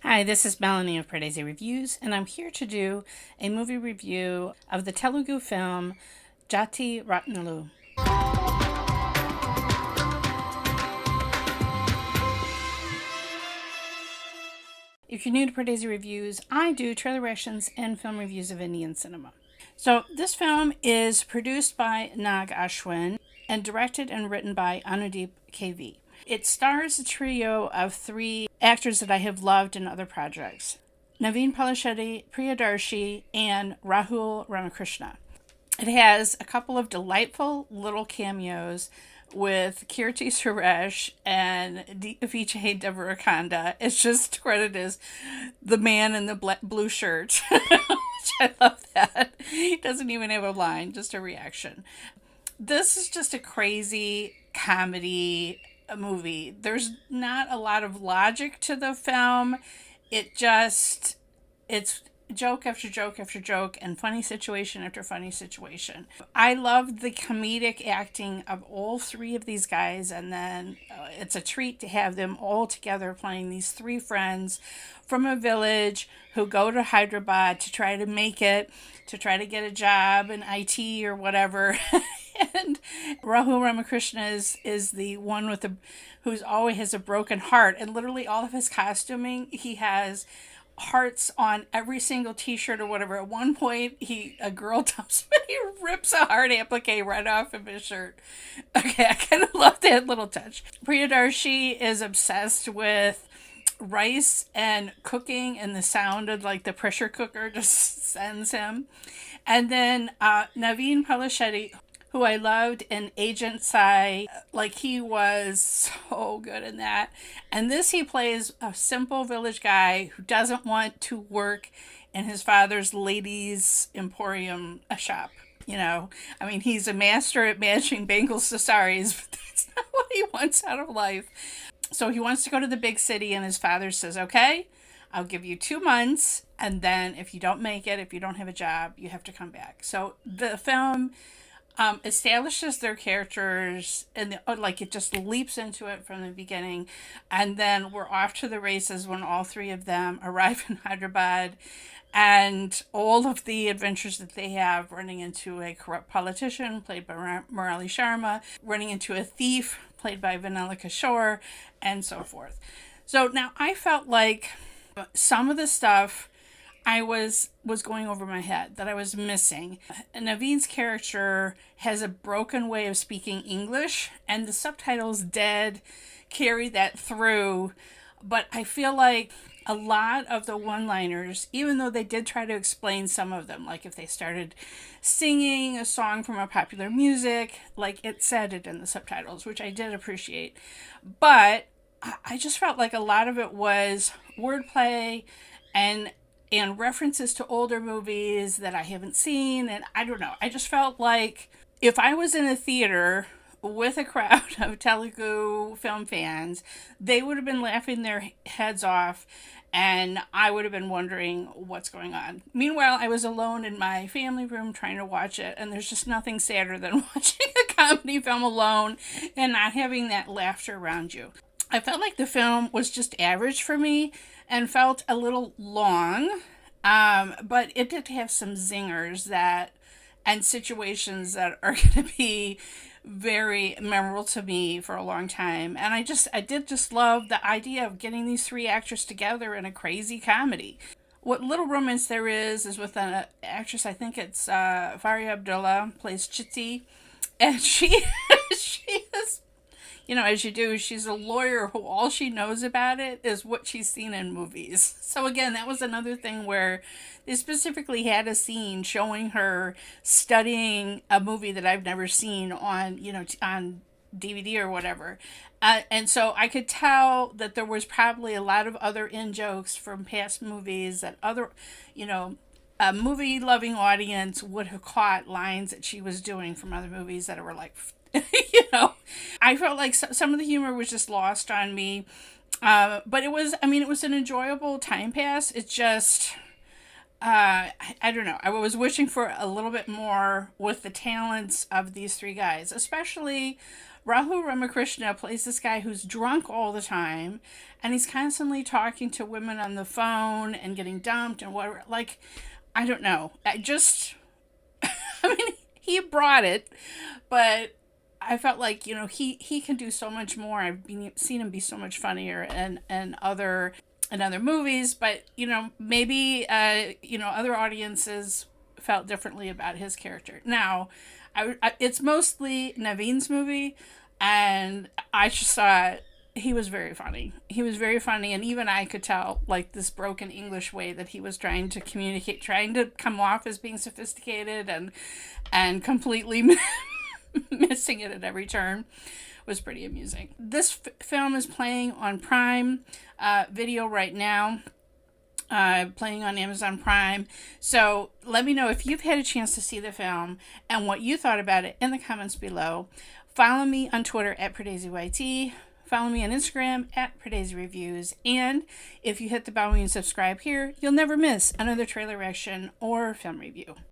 Hi, this is Melanie of Pardesi Reviews, and I'm here to do a movie review of the Telugu film Jathi Ratnalu. If you're new to Pardesi Reviews, I do trailer reactions and film reviews of Indian cinema. So, this film is produced by Nag Ashwin and directed and written by Anudeep KV. It stars a trio of three actors that I have loved in other projects: Naveen Polishetty, Priyadarshi, and Rahul Ramakrishna. It has a couple of delightful little cameos with Kirti Suresh and Vijay Deverakonda. It's just credited as the man in the blue shirt, which I love that. He doesn't even have a line, just a reaction. This is just a crazy comedy movie. There's not a lot of logic to the film. It's joke after joke after joke and funny situation after funny situation. I love the comedic acting of all three of these guys, and then it's a treat to have them all together playing these three friends from a village who go to Hyderabad to try to make it, to try to get a job in IT or whatever. And Rahul Ramakrishna is the one with the who's always has a broken heart, and literally all of his costuming, he has hearts on every single t-shirt or whatever. At one point, a girl dumps him and he rips a heart applique right off of his shirt. Okay, I kind of love that little touch. Priyadarshi is obsessed with rice and cooking, and the sound of like the pressure cooker just sends him. And then Naveen Polishetty, who I loved in Agent Psy. Like, he was so good in that. And this, he plays a simple village guy who doesn't want to work in his father's ladies' emporium shop. I mean, he's a master at matching bangles to saris, but that's not what he wants out of life. So he wants to go to the big city, and his father says, okay, I'll give you 2 months, and then if you don't make it, if you don't have a job, you have to come back. So the film establishes their characters, and like it just leaps into it from the beginning, and then we're off to the races when all three of them arrive in Hyderabad, and all of the adventures that they have, running into a corrupt politician played by Murali Sharma, running into a thief played by Vanilla Kishore, and so forth. So now I felt like some of the stuff I was going over my head, that I was missing. Naveen's character has a broken way of speaking English, and the subtitles did carry that through. But I feel like a lot of the one-liners, even though they did try to explain some of them, like if they started singing a song from a popular music, like it said it in the subtitles, which I did appreciate. But I just felt like a lot of it was wordplay and references to older movies that I haven't seen. And I don't know. I just felt like if I was in a theater with a crowd of Telugu film fans, they would have been laughing their heads off, and I would have been wondering what's going on. Meanwhile, I was alone in my family room trying to watch it, and there's just nothing sadder than watching a comedy film alone and not having that laughter around you. I felt like the film was just average for me and felt a little long, but it did have some zingers and situations that are going to be very memorable to me for a long time. And I did just love the idea of getting these three actors together in a crazy comedy. What little romance there is with an actress, I think it's Faria Abdullah, plays Chitty, and she is, as you do, she's a lawyer who all she knows about it is what she's seen in movies. So again, that was another thing where they specifically had a scene showing her studying a movie that I've never seen on, on DVD or whatever. And so I could tell that there was probably a lot of other in-jokes from past movies that other, a movie loving audience would have caught lines that she was doing from other movies that were like, I felt like some of the humor was just lost on me. But it was an enjoyable time pass. It just, I don't know. I was wishing for a little bit more with the talents of these three guys, especially Rahul Ramakrishna plays this guy who's drunk all the time, and he's constantly talking to women on the phone and getting dumped and whatever. Like, I don't know. I just, I mean, he brought it, but I felt like, he can do so much more. Seen him be so much funnier and other movies, but maybe other audiences felt differently about his character. Now, it's mostly Naveen's movie, and I just thought he was very funny. He was very funny, and even I could tell, like, this broken English way that he was trying to communicate, trying to come off as being sophisticated and completely missing it at every turn was pretty amusing. This film is playing on Prime Video right now. Playing on Amazon Prime. So let me know if you've had a chance to see the film and what you thought about it in the comments below. Follow me on Twitter at PardesiYT. Follow me on Instagram at Pardesi Reviews. And if you hit the bell and subscribe here, you'll never miss another trailer reaction or film review.